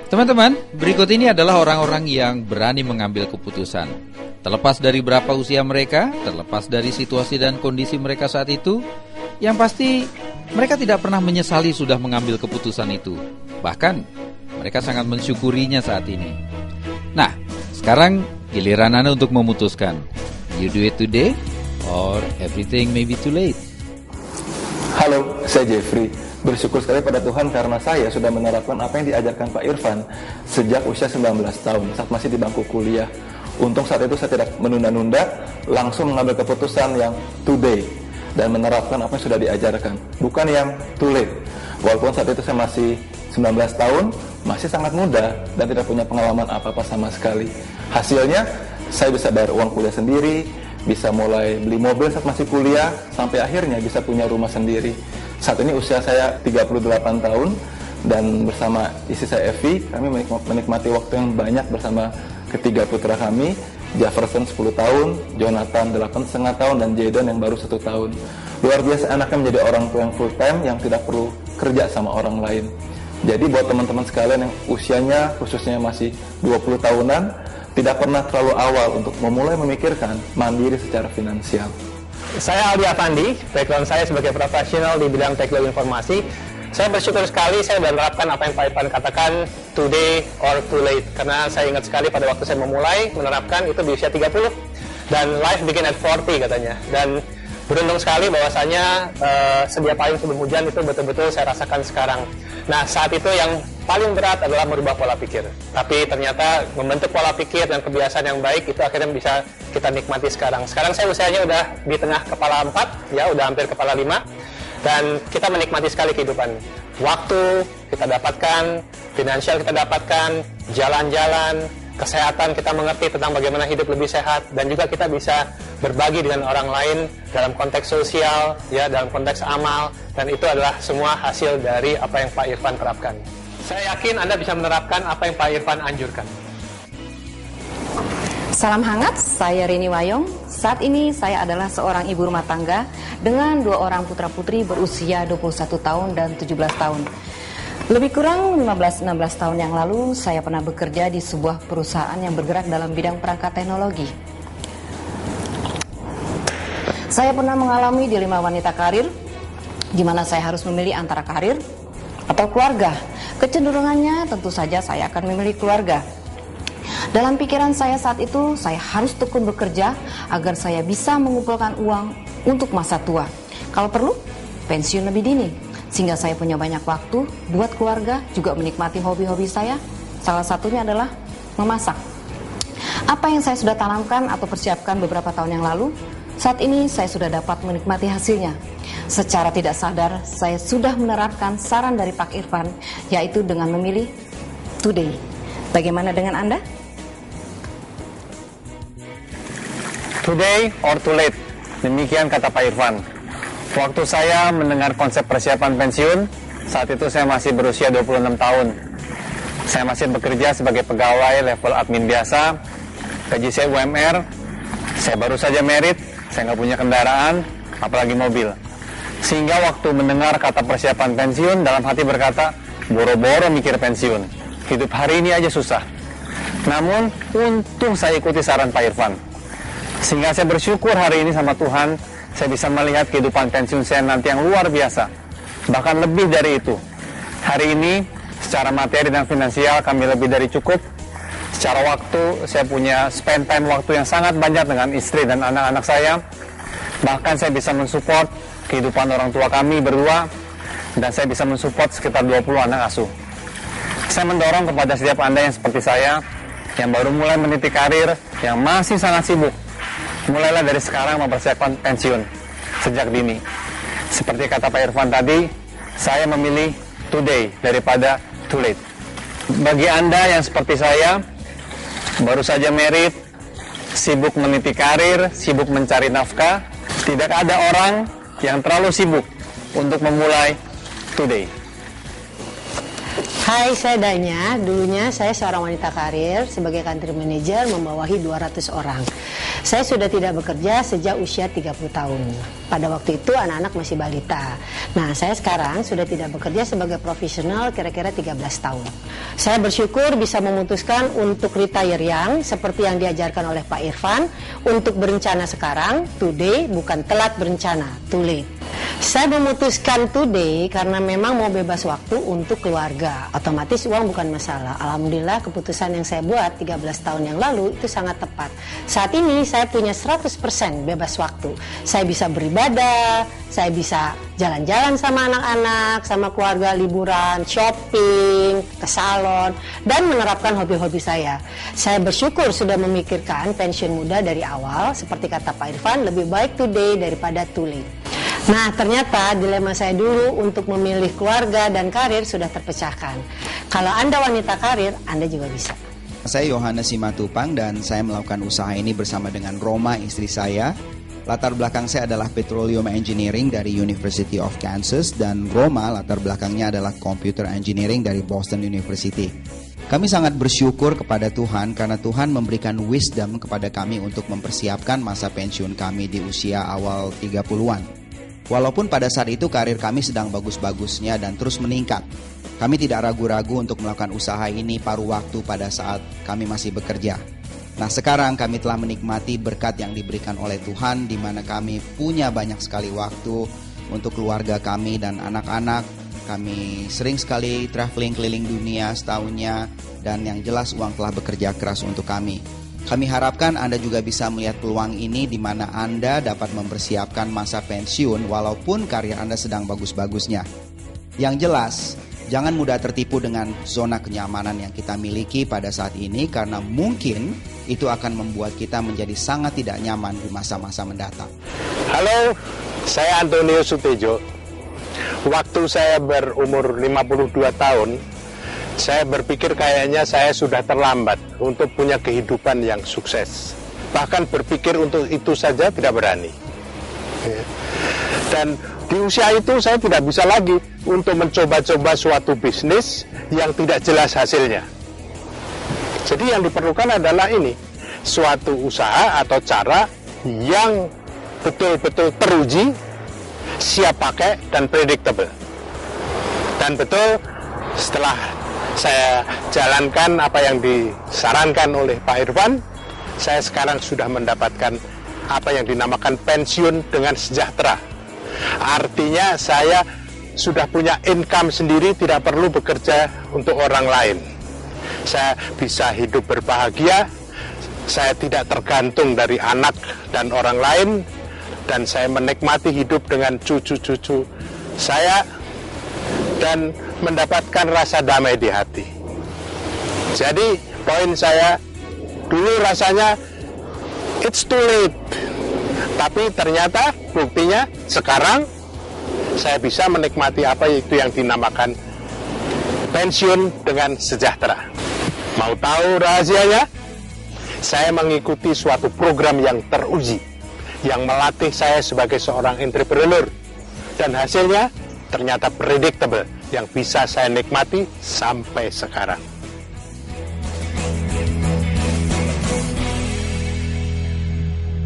Teman-teman, berikut ini adalah orang-orang yang berani mengambil keputusan. Terlepas dari berapa usia mereka, terlepas dari situasi dan kondisi mereka saat itu, yang pasti mereka tidak pernah menyesali sudah mengambil keputusan itu. Bahkan, mereka sangat mensyukurinya saat ini. Nah, sekarang giliran Anda untuk memutuskan. You do it today or everything may be too late. Halo, saya Jeffrey. Bersyukur sekali pada Tuhan karena saya sudah menerapkan apa yang diajarkan Pak Irfan sejak usia 19 tahun saat masih di bangku kuliah. Untung saat itu saya tidak menunda-nunda, langsung mengambil keputusan yang today dan menerapkan apa yang sudah diajarkan, bukan yang too late. Walaupun saat itu saya masih 19 tahun, masih sangat muda dan tidak punya pengalaman apa-apa sama sekali. Hasilnya, saya bisa bayar uang kuliah sendiri, bisa mulai beli mobil saat masih kuliah, sampai akhirnya bisa punya rumah sendiri. Saat ini usia saya 38 tahun dan bersama istri saya Evi, kami menikmati waktu yang banyak bersama ketiga putra kami, Jefferson 10 tahun, Jonathan 8,5 tahun, dan Jayden yang baru 1 tahun. Luar biasa anaknya menjadi orang tua yang full time yang tidak perlu kerja sama orang lain. Jadi buat teman-teman sekalian yang usianya khususnya masih 20 tahunan, tidak pernah terlalu awal untuk memulai memikirkan mandiri secara finansial. Saya Aldi Afandi, background saya sebagai profesional di bidang teknologi informasi. Saya bersyukur sekali saya menerapkan apa yang Pak Irfan katakan, today or too late. Karena saya ingat sekali pada waktu saya memulai menerapkan itu di usia 30. Dan life begin at 40 katanya. Dan beruntung sekali bahwasanya sedia payung sebelum hujan itu betul-betul saya rasakan sekarang. Nah, saat itu yang paling berat adalah merubah pola pikir. Tapi ternyata membentuk pola pikir dan kebiasaan yang baik itu akhirnya bisa kita nikmati sekarang. Sekarang saya usianya udah di tengah kepala 4, ya udah hampir kepala 5. Dan kita menikmati sekali kehidupan. Waktu kita dapatkan, finansial kita dapatkan, jalan-jalan, kesehatan kita mengerti tentang bagaimana hidup lebih sehat, dan juga kita bisa berbagi dengan orang lain dalam konteks sosial, ya dalam konteks amal, dan itu adalah semua hasil dari apa yang Pak Irfan terapkan. Saya yakin Anda bisa menerapkan apa yang Pak Irfan anjurkan. Salam hangat, saya Rini Wayong. Saat ini saya adalah seorang ibu rumah tangga dengan 2 orang putra-putri berusia 21 tahun dan 17 tahun. Lebih kurang 15-16 tahun yang lalu, saya pernah bekerja di sebuah perusahaan yang bergerak dalam bidang perangkat teknologi. Saya pernah mengalami dilema wanita karir, di mana saya harus memilih antara karir atau keluarga. Kecenderungannya tentu saja saya akan memilih keluarga. Dalam pikiran saya saat itu, saya harus tekun bekerja agar saya bisa mengumpulkan uang untuk masa tua. Kalau perlu, pensiun lebih dini. Sehingga saya punya banyak waktu buat keluarga, juga menikmati hobi-hobi saya. Salah satunya adalah memasak. Apa yang saya sudah tanamkan atau persiapkan beberapa tahun yang lalu, saat ini saya sudah dapat menikmati hasilnya. Secara tidak sadar, saya sudah menerapkan saran dari Pak Irfan, yaitu dengan memilih today. Bagaimana dengan Anda? Today or too late, demikian kata Pak Irfan. Waktu saya mendengar konsep persiapan pensiun, saat itu saya masih berusia 26 tahun. Saya masih bekerja sebagai pegawai level admin biasa, gaji saya UMR, saya baru saja merit, saya nggak punya kendaraan, apalagi mobil. Sehingga waktu mendengar kata persiapan pensiun, dalam hati berkata, boro-boro mikir pensiun. Hidup hari ini aja susah. Namun, untung saya ikuti saran Pak Irfan. Sehingga saya bersyukur hari ini sama Tuhan, saya bisa melihat kehidupan pensiun saya nanti yang luar biasa. Bahkan lebih dari itu. Hari ini, secara materi dan finansial kami lebih dari cukup. Secara waktu, saya punya spend time waktu yang sangat banyak dengan istri dan anak-anak saya. Bahkan saya bisa mensupport kehidupan orang tua kami berdua, dan saya bisa mensupport sekitar 20 anak asuh. Saya mendorong kepada setiap Anda yang seperti saya, yang baru mulai meniti karir, yang masih sangat sibuk, mulailah dari sekarang mempersiapkan pensiun sejak dini. Seperti kata Pak Irfan tadi, saya memilih today daripada too late. Bagi Anda yang seperti saya, baru saja merit, sibuk meniti karir, sibuk mencari nafkah, tidak ada orang yang terlalu sibuk untuk memulai today. Hai, saya Danya. Dulunya saya seorang wanita karir sebagai country manager membawahi 200 orang. Saya sudah tidak bekerja sejak usia 30 tahun. Pada waktu itu anak-anak masih balita. Nah, saya sekarang sudah tidak bekerja sebagai profesional kira-kira 13 tahun. Saya bersyukur bisa memutuskan untuk retire young seperti yang diajarkan oleh Pak Irfan, untuk berencana sekarang, today, bukan telat berencana, too late. Saya memutuskan today karena memang mau bebas waktu untuk keluarga. Otomatis uang bukan masalah. Alhamdulillah keputusan yang saya buat 13 tahun yang lalu itu sangat tepat. Saat ini saya punya 100% bebas waktu. Saya bisa beribadah, saya bisa jalan-jalan sama anak-anak, sama keluarga, liburan, shopping, ke salon, dan menerapkan hobi-hobi saya. Saya bersyukur sudah memikirkan pensiun muda dari awal. Seperti kata Pak Irfan, lebih baik today daripada too late. Nah, ternyata dilema saya dulu untuk memilih keluarga dan karir sudah terpecahkan. Kalau Anda wanita karir, Anda juga bisa. Saya Yohanes Simatupang dan saya melakukan usaha ini bersama dengan Roma, istri saya. Latar belakang saya adalah Petroleum Engineering dari University of Kansas dan Roma latar belakangnya adalah Computer Engineering dari Boston University. Kami sangat bersyukur kepada Tuhan karena Tuhan memberikan wisdom kepada kami untuk mempersiapkan masa pensiun kami di usia awal 30-an. Walaupun pada saat itu karir kami sedang bagus-bagusnya dan terus meningkat, kami tidak ragu-ragu untuk melakukan usaha ini paruh waktu pada saat kami masih bekerja. Nah, sekarang kami telah menikmati berkat yang diberikan oleh Tuhan di mana kami punya banyak sekali waktu untuk keluarga kami dan anak-anak. Kami sering sekali traveling keliling dunia setahunnya dan yang jelas uang telah bekerja keras untuk kami. Kami harapkan Anda juga bisa melihat peluang ini di mana Anda dapat mempersiapkan masa pensiun walaupun karir Anda sedang bagus-bagusnya. Yang jelas, jangan mudah tertipu dengan zona kenyamanan yang kita miliki pada saat ini karena mungkin itu akan membuat kita menjadi sangat tidak nyaman di masa-masa mendatang. Halo, saya Antonio Sutejo. Waktu saya berumur 52 tahun, saya berpikir kayaknya saya sudah terlambat untuk punya kehidupan yang sukses. Bahkan berpikir untuk itu saja tidak berani. Dan di usia itu saya tidak bisa lagi untuk mencoba-coba suatu bisnis yang tidak jelas hasilnya. Jadi yang diperlukan adalah ini, suatu usaha atau cara yang betul-betul teruji, siap pakai, dan predictable. Dan betul setelah saya jalankan apa yang disarankan oleh Pak Irfan, saya sekarang sudah mendapatkan apa yang dinamakan pensiun dengan sejahtera. Artinya saya sudah punya income sendiri, tidak perlu bekerja untuk orang lain. Saya bisa hidup berbahagia, saya tidak tergantung dari anak dan orang lain, dan saya menikmati hidup dengan cucu-cucu saya dan mendapatkan rasa damai di hati. Jadi poin saya dulu rasanya it's too late, tapi ternyata buktinya sekarang saya bisa menikmati apa itu yang dinamakan pensiun dengan sejahtera. Mau tahu rahasianya? Saya mengikuti suatu program yang teruji yang melatih saya sebagai seorang entrepreneur, dan hasilnya ternyata predictable yang bisa saya nikmati sampai sekarang.